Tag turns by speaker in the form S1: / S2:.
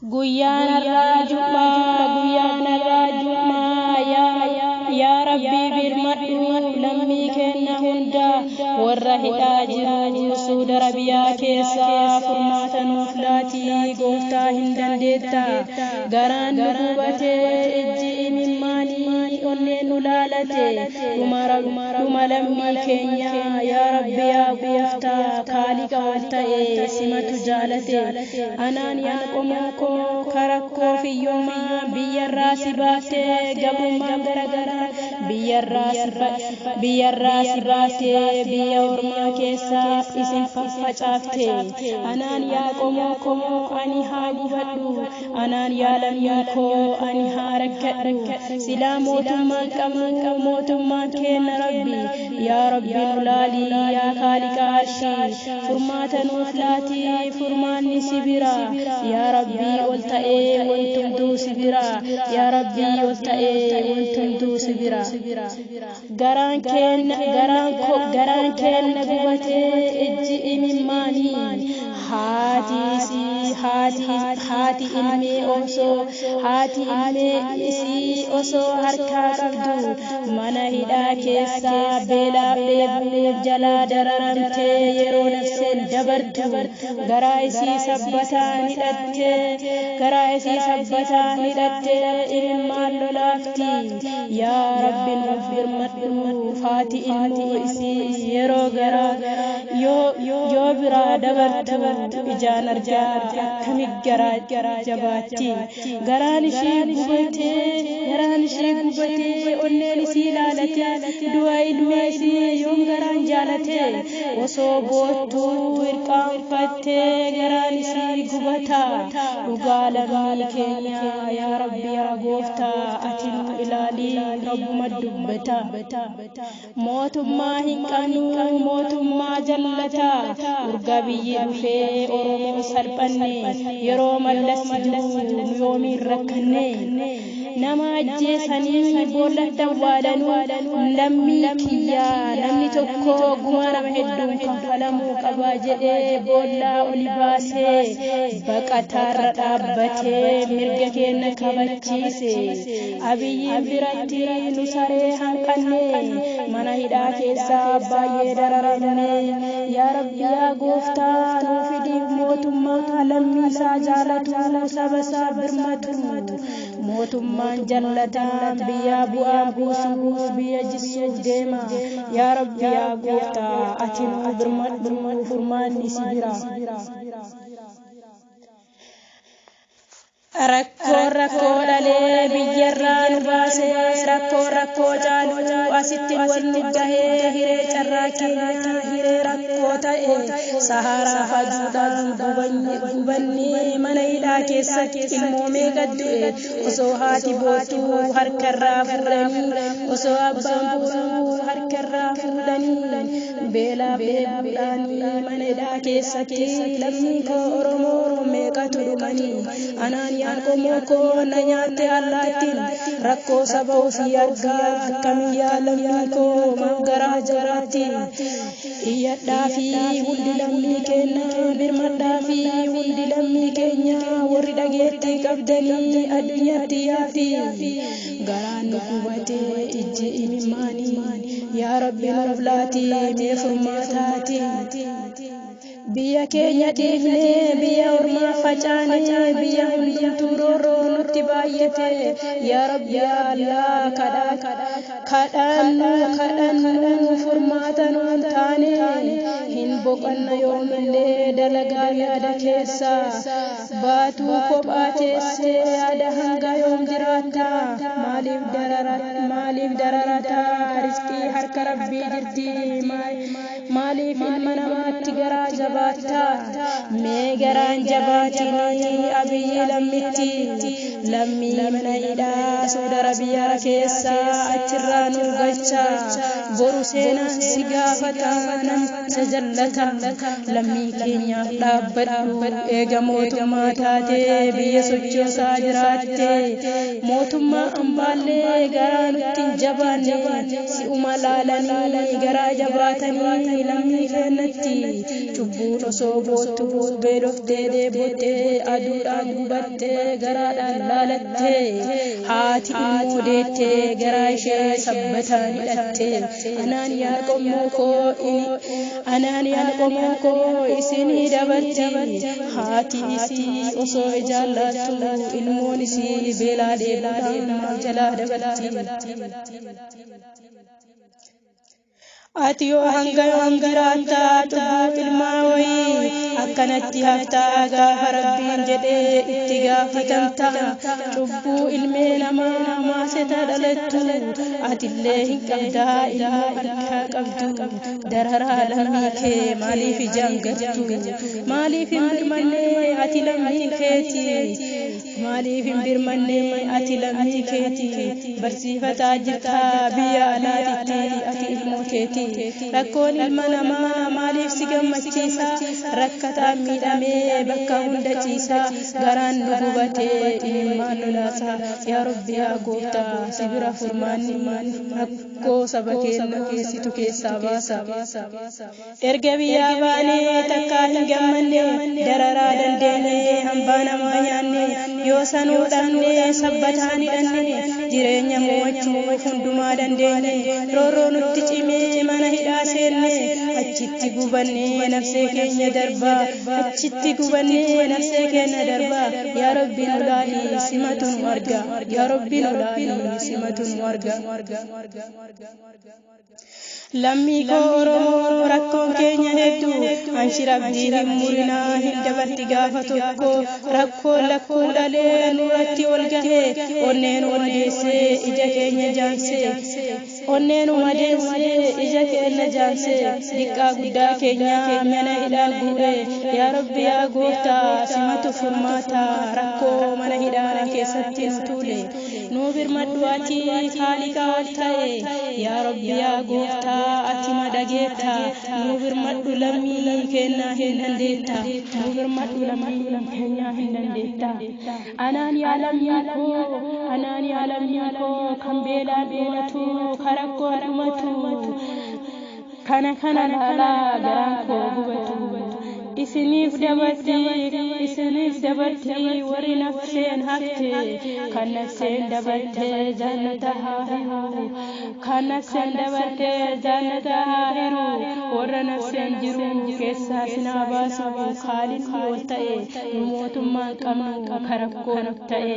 S1: Guyyaana rajuma ya Rabbi birmadhu lammii kenna hunda warra hidhaa jiru Saudi Arabiyaa keessa furmaata nuuf laati gooftaa hin dandeetta garaan nu gubatee ijji imimmaanii onneen nu laalate dhuma lammii keenya ya Rabbi yaa gooftaa kaaliqa wal ta'e simatu jaalate anaan yaa qomoo karakoo fiyyoomaa biyyarraa si baaftee gabrummaa garagaraa biyyarraa si baaftee biyya ormaa keessa isin faffacaaftee anaan yaa qomoo ani haa gubadhu anaan yaa lammii koo ani haa rakkadhu silaa mootummaan qabnu mootummaan kenna Rabbi yaa Rabbi nu laalii yaa kaaliqa arshii furmaata nuuf laati furmaanni si bira yaa Rabbi ol ta'ee wantumtuu si bira yaa Rabbi ol ta'ee wantumtuu si bira garaan kenna gubatee ijji imimmaanii haati ilmee isii osoo harkaa qabdu mana hidhaa keessa beelaaf dheebuuf jalaa dararamtee yeroo nafseen dabartu garaa isii sabbataan hidhattee ilmaan lolaafti yaa Rabbi nuuf birmadhu haati ilmoo isii yeroo garaa yoo biraa dabartu ijaan argaa akkami garaa jabaatti garaan ishee gubatee onneen isii laalate du'a ilmee isii yoom garaan jaalate osoo boottuu hirqaanfattee garaan isii gubata dhugaa lammii keenya yaa Rabbi yaa gooftaa ati nu ilaalii rabbuma dubbata mootummaa hin qabnu mootummaa jallata urga biyyi dhufee Oromoo salphanne yeroo mallasnu yoomiin rakkanne nama ajjeesanii boolla dawwaalanuu lammii kiyyaa namni tokko guma nama hedduun kanfalamuu qaba jedhee boollaa oli baasee baqataarra dhaabbatee mirga keenya kabachiise abiyyiin biratti nu saree hanqanne mana hidhaa keessaa baay'ee dararamne yaa Rabbi yaa gooftaa nuu fidi mootummaa lammii isaa jaalatu saba isaa birmatu mootummaan jallataan biyya bu'aa buusuuf biyya jisuuf deema yaa Rabbi yaa gooftaa ati nu birmadhu furmaanni si bira rakkoo dhalee biyyarraa nu baase rakkoo caalu asitti wal nu gahee hiree carraa keenya hiree rakkoo ta'e saharaa hajuudhaan gubanni mana hidhaa keessatti ilmoomee gaddu'e osoo haati bootuu harkarraa fuudhanii osoo abbaan boosuu harkarraa fuudhanii beelaaf dheebuudhaan mana hidhaa keessatti lammii koo Oromoo meeqatu dhumanii anaan yaa qomoo koo na nyaatte allaattiin rakkoo saba ofii argaa akkamiin yaa lammii koo mangaraa jaraatti iyyadhaa fi hundi lammii keenya birmadhaa fi hundi lammii keenya warri dhageettii qabdanii addunyaatti yaatti garaan nu gubatee ijji imimmaanii yaa Rabbi nuuf laati mee furmaataati biyya keenya dhiifnee biyya ormaa facaanee biyya hundumtuu roorroo nutti baay'ate yaa Rabbi yaa Allah kadhannu furmaata nuun taane hin boqanna yoomillee dalagaa yaada keessa baatuu kophaa teessee yaada hanga yoom jiraatta maaliif dararata rizqii harka Rabbii jirti maaliif ilma namaatti garaa jabaatta mee garaan jabaatini abiyyi lammitti lammii mana hidhaa Saudi Arabiyaa keessa achirraa nu galcha boru seenaan si gaafata namticha jallata lammii keenyaaf dhaabbadhu eega mootummaa taatee biyya sochoosaa jiraatte mootummaa ambaallee garaa nutti hin jabaanne si'uma laalanii garaa jabaatanii lammii keenyatti cubbuun osoo boottu beeloftee dheebottee aduudhaan gubattee garaadhaan laalattee haati immoo deettee garaa ishee sabbataan hidhattee anaan yaa qomoo koo isinii dabatti haati isii osoo jaallattu ilmoon isii beelaa dheebaa jalaa dabatti ati yoo hanga jiraattaa tubbuu ilmaa wayii akkanatti haftaa gaafa rabbiin jedhee itti gaafatamta cubbuu ilmee namaa maaseta dhalattu atillee hin qabdaa ilmoo harkaa qabdu dararaa lammii kee maaliif ijaan gartu maaliif hin birmannee ati lammii keeti maaliif hin birmannee ati lammii keeti barsiifataa jirtaa biyya alaatitti ati ilmoo keeti rakkoon ilma namaa maaliif si gammachiisa rakkataan miidhamee bakka hunda ciisa garaan nu gubatee imimmaan lolaasa yaa rabbi yaa gooftaa si bira furmaanni rakkoo saba keenya geessitu keessaa baasa erga biyyaa baanee takkaa hin gammanne dararaa dandeenye hambaa namaa nyaanne yoo sanuu dhabne sabbataan hidhanne jireenya mo'achuuf hundumaa dandeenye rooroo nutti cimee mana hidhaa seenne achitti gubannee nafsee keenya darbaa achitti gubannee nafsee keenya darbaa yaa rabbi nu laali simatu nu arga yaa rabbi nu laali simatu nu arga lammii koo Oromoo rakkoon keenya hedduu anshi rabbii hin murinaa hin dabarti gaafa tokko rakkoon lakkuu dhalee nurratti ol gahee onneen odeessee ija keenya jaansee onneen madeessee ija keenya jaansee diqqaa guddaa keenya mana hidhaa guuree yaa rabbi yaa gooftaa simatu furmaata rakkoo mana hidhaa keessatti nu tuule nu birmadhu ati haaliqa ol ta'e yaa rabbi yaa gooftaa ati madageetta nu birmadhu lammii keenya hin dandeetta nu birmadhu lammii keenya hin dandeetta anaan yaa lammii koo kan beelaan dhumatu karakkoon dhumatu kana laalaa garaan koo gubatu isiniif dabatti warri nafseen hafte kan nafseen dabalte jannata haa hiru kan nafseen dabalte jannata haa hiru warra nafseen jiru keessaa sinaa baasu khaalidni ol ta'e nu mootummaan qabnu karakkoon ta'e